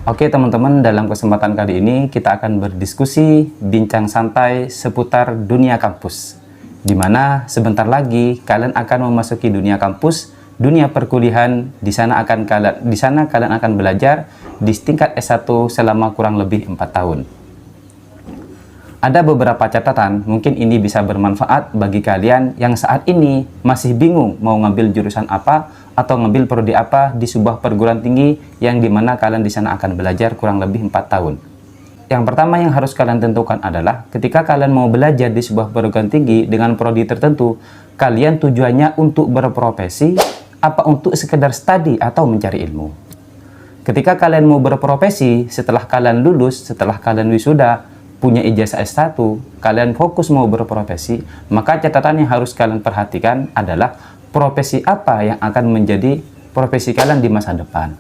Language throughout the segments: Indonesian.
Oke teman-teman, dalam kesempatan kali ini kita akan berdiskusi, bincang santai seputar dunia kampus, dimana sebentar lagi kalian akan memasuki dunia kampus, dunia perkuliahan. Di sana kalian akan belajar di tingkat S1 selama kurang lebih 4 tahun. Ada beberapa catatan, mungkin ini bisa bermanfaat bagi kalian yang saat ini masih bingung mau ngambil jurusan apa atau ngambil prodi apa di sebuah perguruan tinggi yang dimana kalian di sana akan belajar kurang lebih 4 tahun. Yang pertama yang harus kalian tentukan adalah ketika kalian mau belajar di sebuah perguruan tinggi dengan prodi tertentu, kalian tujuannya untuk berprofesi apa untuk sekedar studi atau mencari ilmu. Ketika kalian mau berprofesi, setelah kalian lulus, setelah kalian wisuda, punya ijazah S1, kalian fokus mau berprofesi, maka catatan yang harus kalian perhatikan adalah profesi apa yang akan menjadi profesi kalian di masa depan.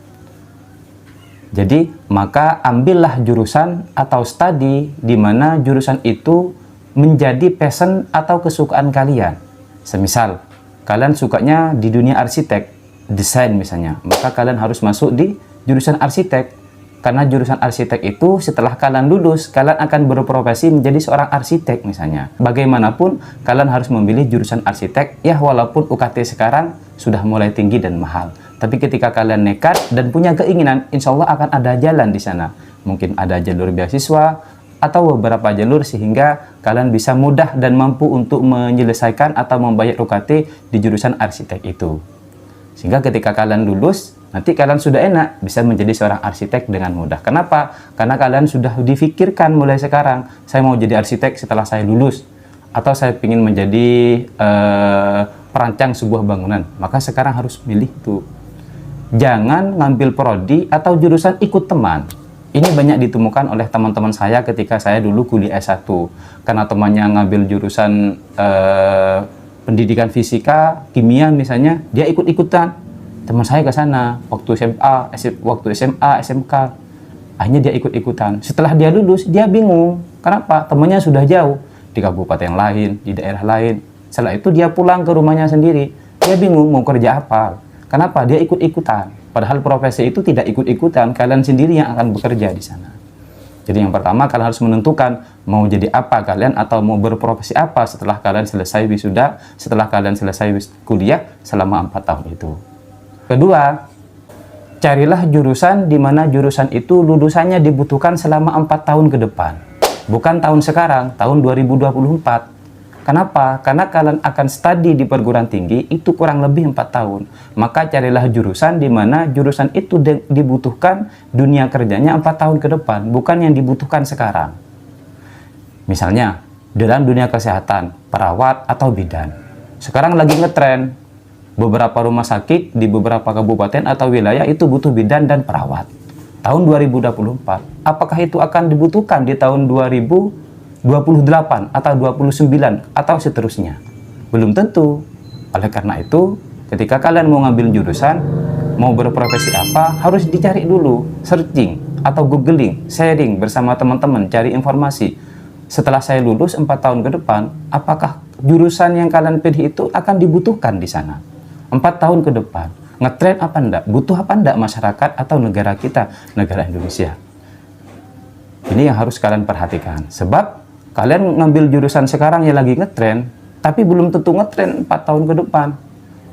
Jadi, maka ambillah jurusan atau studi di mana jurusan itu menjadi passion atau kesukaan kalian. Semisal, kalian sukanya di dunia arsitek, desain misalnya, maka kalian harus masuk di jurusan arsitek. Karena jurusan arsitek itu setelah kalian lulus, kalian akan berprofesi menjadi seorang arsitek misalnya. Bagaimanapun, kalian harus memilih jurusan arsitek, ya walaupun UKT sekarang sudah mulai tinggi dan mahal. Tapi ketika kalian nekat dan punya keinginan, insya Allah akan ada jalan di sana. Mungkin ada jalur beasiswa atau beberapa jalur sehingga kalian bisa mudah dan mampu untuk menyelesaikan atau membayar UKT di jurusan arsitek itu. Sehingga ketika kalian lulus, nanti kalian sudah enak bisa menjadi seorang arsitek dengan mudah. Kenapa? Karena kalian sudah difikirkan mulai sekarang, saya mau jadi arsitek setelah saya lulus, atau saya ingin menjadi perancang sebuah bangunan. Maka sekarang harus milih itu. Jangan ngambil prodi atau jurusan ikut teman. Ini banyak ditemukan oleh teman-teman saya ketika saya dulu kuliah S1. Karena temannya ngambil jurusan pendidikan fisika, kimia misalnya, dia ikut-ikutan. Teman saya ke sana waktu SMA, SMK, akhirnya dia ikut-ikutan. Setelah dia lulus, dia bingung. Kenapa? Temannya sudah jauh di kabupaten lain, di daerah lain. Setelah itu dia pulang ke rumahnya sendiri. Dia bingung mau kerja apa. Kenapa? Dia ikut-ikutan. Padahal profesi itu tidak ikut-ikutan. Kalian sendiri yang akan bekerja di sana. Jadi yang pertama, kalian harus menentukan mau jadi apa kalian atau mau berprofesi apa setelah kalian selesai wisuda, setelah kalian selesai kuliah selama 4 tahun itu. Kedua, carilah jurusan di mana jurusan itu lulusannya dibutuhkan selama 4 tahun ke depan. Bukan tahun sekarang, tahun 2024. Kenapa? Karena kalian akan studi di perguruan tinggi itu kurang lebih 4 tahun. Maka carilah jurusan di mana jurusan itu dibutuhkan dunia kerjanya 4 tahun ke depan, bukan yang dibutuhkan sekarang. Misalnya, dalam dunia kesehatan, perawat atau bidan. Sekarang lagi ngetren, beberapa rumah sakit di beberapa kabupaten atau wilayah itu butuh bidan dan perawat. Tahun 2024, apakah itu akan dibutuhkan di tahun 2028 atau 29 atau seterusnya? Belum tentu. Oleh karena itu, ketika kalian mau ngambil jurusan, mau berprofesi apa, harus dicari dulu, searching atau googling, sharing bersama teman-teman, cari informasi. Setelah saya lulus 4 tahun ke depan, apakah jurusan yang kalian pilih itu akan dibutuhkan di sana? 4 tahun ke depan, ngetren apa enggak? Butuh apa enggak masyarakat atau negara kita, negara Indonesia? Ini yang harus kalian perhatikan. Sebab kalian ngambil jurusan sekarang yang lagi ngetren, tapi belum tentu ngetren 4 tahun ke depan.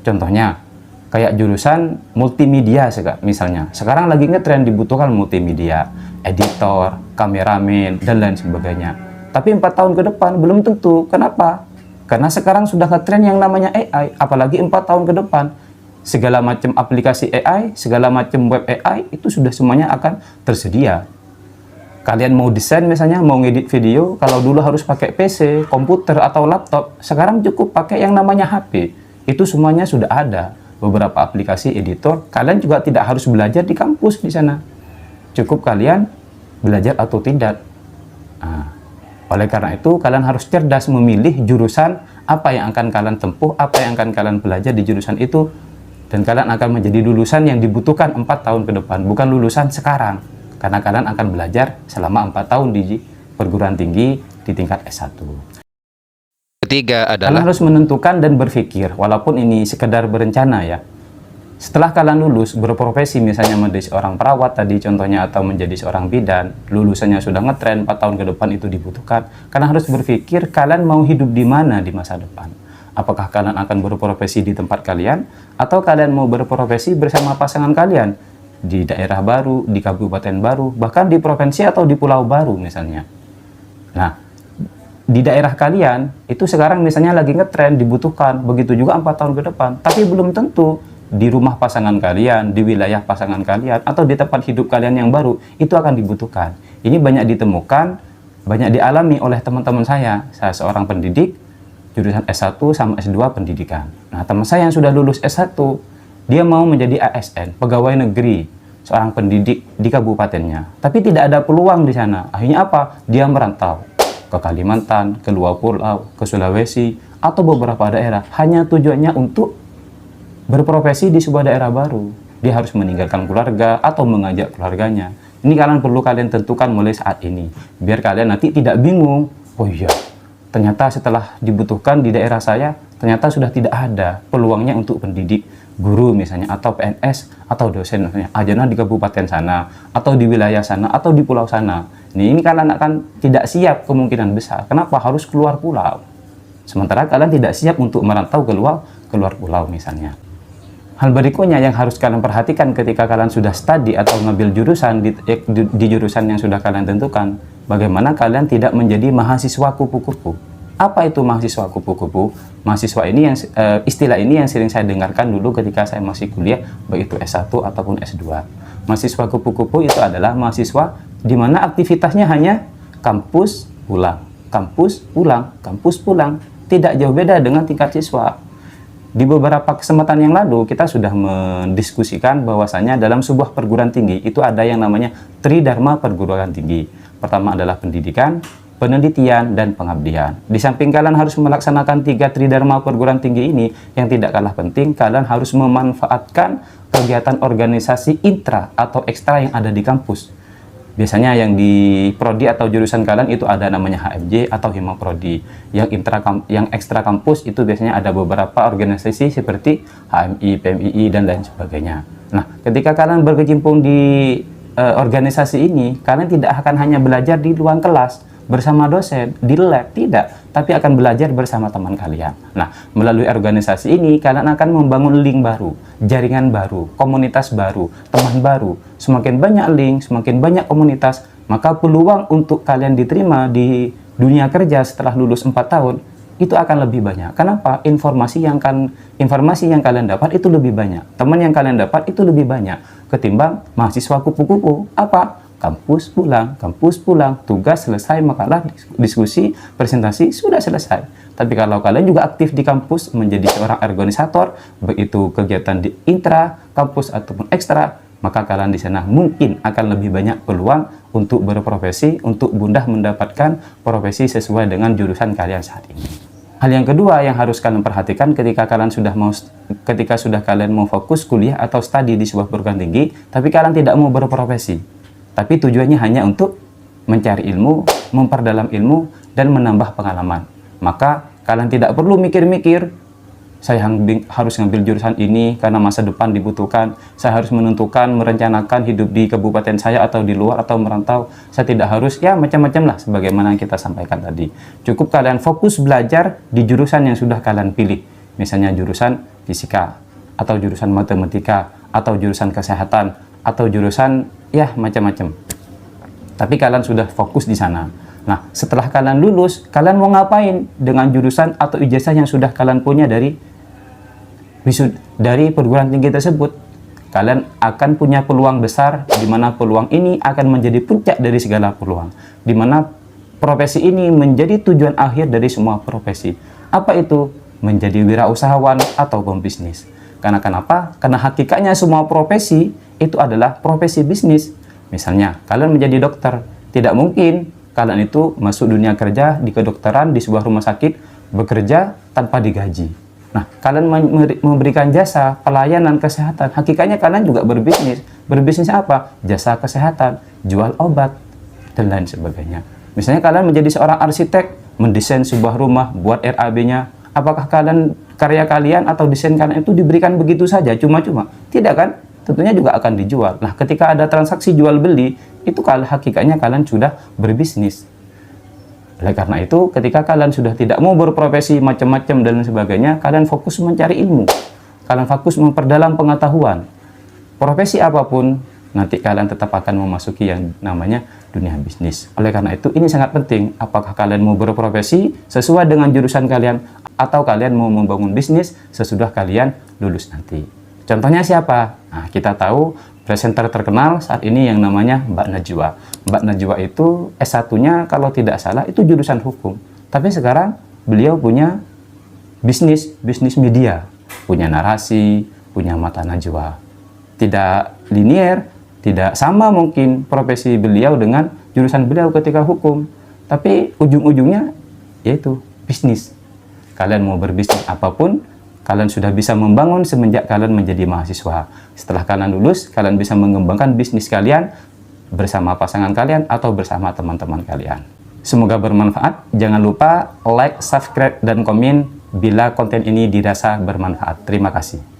Contohnya, kayak jurusan multimedia misalnya. Sekarang lagi ngetren dibutuhkan multimedia, editor, kameramen, dan lain sebagainya. Tapi 4 tahun ke depan belum tentu. Kenapa? Karena sekarang sudah ngetren yang namanya AI, apalagi 4 tahun ke depan. Segala macam aplikasi AI, segala macam web AI, itu sudah semuanya akan tersedia. Kalian mau desain misalnya, mau ngedit video, kalau dulu harus pakai PC, komputer, atau laptop, sekarang cukup pakai yang namanya HP. Itu semuanya sudah ada. Beberapa aplikasi editor, kalian juga tidak harus belajar di kampus di sana. Cukup kalian belajar atau tidak. Nah, oleh karena itu, kalian harus cerdas memilih jurusan apa yang akan kalian tempuh, apa yang akan kalian belajar di jurusan itu, dan kalian akan menjadi lulusan yang dibutuhkan 4 tahun ke depan, bukan lulusan sekarang. Karena kalian akan belajar selama 4 tahun di perguruan tinggi di tingkat S1. Ketiga adalah kalian harus menentukan dan berpikir, walaupun ini sekedar berencana ya. Setelah kalian lulus berprofesi, misalnya menjadi seorang perawat tadi contohnya, atau menjadi seorang bidan, lulusannya sudah ngetren 4 tahun ke depan itu dibutuhkan, kalian harus berpikir kalian mau hidup di mana di masa depan. Apakah kalian akan berprofesi di tempat kalian, atau kalian mau berprofesi bersama pasangan kalian di daerah baru, di kabupaten baru, bahkan di provinsi atau di pulau baru misalnya. Nah, di daerah kalian itu sekarang misalnya lagi ngetren dibutuhkan, begitu juga 4 tahun ke depan, tapi belum tentu di rumah pasangan kalian, di wilayah pasangan kalian, atau di tempat hidup kalian yang baru itu akan dibutuhkan. Ini banyak ditemukan, banyak dialami oleh teman-teman saya seorang pendidik jurusan S1 sama S2 pendidikan. Nah, teman saya yang sudah lulus S1, dia mau menjadi ASN, pegawai negeri, seorang pendidik di kabupatennya, tapi tidak ada peluang di sana. Akhirnya apa? Dia merantau ke Kalimantan, ke luar pulau, ke Sulawesi, atau beberapa daerah, hanya tujuannya untuk berprofesi di sebuah daerah baru. Dia harus meninggalkan keluarga atau mengajak keluarganya. Ini kalian tentukan mulai saat ini, biar kalian nanti tidak bingung. Oh iya, ternyata setelah dibutuhkan di daerah saya, ternyata sudah tidak ada peluangnya untuk pendidik guru misalnya, atau PNS, atau dosen misalnya, ajana di kabupaten sana, atau di wilayah sana, atau di pulau sana. Ini kalian akan tidak siap kemungkinan besar. Kenapa? Harus keluar pulau. Sementara kalian tidak siap untuk merantau keluar pulau misalnya. Hal berikutnya yang harus kalian perhatikan ketika kalian sudah studi atau ngambil jurusan di jurusan yang sudah kalian tentukan, bagaimana kalian tidak menjadi mahasiswa kupu-kupu. Apa itu mahasiswa kupu-kupu? Mahasiswa ini yang istilah ini yang sering saya dengarkan dulu ketika saya masih kuliah, baik itu S1 ataupun S2. Mahasiswa kupu-kupu itu adalah mahasiswa di mana aktivitasnya hanya kampus pulang, kampus pulang, kampus pulang. Tidak jauh beda dengan tingkat siswa. Di beberapa kesempatan yang lalu kita sudah mendiskusikan bahwasanya dalam sebuah perguruan tinggi itu ada yang namanya Tridharma perguruan tinggi. Pertama adalah pendidikan, penelitian, dan pengabdian. Di samping kalian harus melaksanakan 3 Tridharma perguruan tinggi ini, yang tidak kalah penting, kalian harus memanfaatkan kegiatan organisasi intra atau ekstra yang ada di kampus. Biasanya yang di prodi atau jurusan kalian itu ada namanya HMJ atau Hima Prodi. Yang ekstra kampus itu biasanya ada beberapa organisasi seperti HMI, PMII, dan lain sebagainya. Nah, ketika kalian berkecimpung di organisasi ini, kalian tidak akan hanya belajar di ruang kelas bersama dosen, di lab, tidak, tapi akan belajar bersama teman kalian. Nah, melalui organisasi ini, kalian akan membangun link baru, jaringan baru, komunitas baru, teman baru. Semakin banyak link, semakin banyak komunitas, maka peluang untuk kalian diterima di dunia kerja setelah lulus 4 tahun, itu akan lebih banyak. Kenapa? Informasi yang kalian dapat itu lebih banyak. Teman yang kalian dapat itu lebih banyak ketimbang mahasiswa kupu-kupu. Apa? Kampus pulang, tugas selesai, makalah, diskusi, presentasi, sudah selesai. Tapi kalau kalian juga aktif di kampus menjadi seorang organisator, baik itu kegiatan di intra, kampus, ataupun ekstra, maka kalian di sana mungkin akan lebih banyak peluang untuk berprofesi, untuk mudah mendapatkan profesi sesuai dengan jurusan kalian saat ini. Hal yang kedua yang harus kalian perhatikan ketika sudah kalian mau fokus kuliah atau studi di sebuah perguruan tinggi, tapi kalian tidak mau berprofesi, tapi tujuannya hanya untuk mencari ilmu, memperdalam ilmu, dan menambah pengalaman. Maka kalian tidak perlu mikir-mikir, saya harus ngambil jurusan ini karena masa depan dibutuhkan, saya harus menentukan, merencanakan hidup di kabupaten saya atau di luar atau merantau. Saya tidak harus, ya macam-macam lah sebagaimana yang kita sampaikan tadi. Cukup kalian fokus belajar di jurusan yang sudah kalian pilih. Misalnya jurusan fisika, atau jurusan matematika, atau jurusan kesehatan, atau jurusan ya macam-macam. Tapi kalian sudah fokus di sana. Nah, setelah kalian lulus, kalian mau ngapain dengan jurusan atau ijazah yang sudah kalian punya dari perguruan tinggi tersebut? Kalian akan punya peluang besar, di mana peluang ini akan menjadi puncak dari segala peluang, di mana profesi ini menjadi tujuan akhir dari semua profesi. Apa itu? Menjadi wirausahawan atau pembisnis. Karena kenapa? Karena hakikatnya semua profesi itu adalah profesi bisnis. Misalnya, kalian menjadi dokter, tidak mungkin kalian itu masuk dunia kerja di kedokteran di sebuah rumah sakit bekerja tanpa digaji. Nah, kalian memberikan jasa pelayanan kesehatan, hakikatnya kalian juga berbisnis. Berbisnis apa? Jasa kesehatan, jual obat, dan lain sebagainya. Misalnya kalian menjadi seorang arsitek, mendesain sebuah rumah, buat RAB-nya. Apakah kalian karya kalian atau desain kalian itu diberikan begitu saja, cuma-cuma? Tidak kan? Tentunya juga akan dijual. Nah, ketika ada transaksi jual beli, itu kalau hakikatnya kalian sudah berbisnis. Oleh karena itu, ketika kalian sudah tidak mau berprofesi macam-macam dan sebagainya, kalian fokus mencari ilmu. Kalian fokus memperdalam pengetahuan. Profesi apapun, nanti kalian tetap akan memasuki yang namanya dunia bisnis. Oleh karena itu, ini sangat penting. Apakah kalian mau berprofesi sesuai dengan jurusan kalian, atau kalian mau membangun bisnis sesudah kalian lulus nanti. Contohnya siapa? Nah, kita tahu presenter terkenal saat ini yang namanya Mbak Najwa. Mbak Najwa itu S1-nya kalau tidak salah itu jurusan hukum. Tapi sekarang beliau punya bisnis media. Punya narasi, punya mata najwa. Tidak linear, tidak sama mungkin profesi beliau dengan jurusan beliau ketika hukum. Tapi ujung-ujungnya yaitu bisnis. Kalian mau berbisnis apapun, kalian sudah bisa membangun semenjak kalian menjadi mahasiswa. Setelah kalian lulus, kalian bisa mengembangkan bisnis kalian bersama pasangan kalian atau bersama teman-teman kalian. Semoga bermanfaat. Jangan lupa like, subscribe, dan komen bila konten ini dirasa bermanfaat. Terima kasih.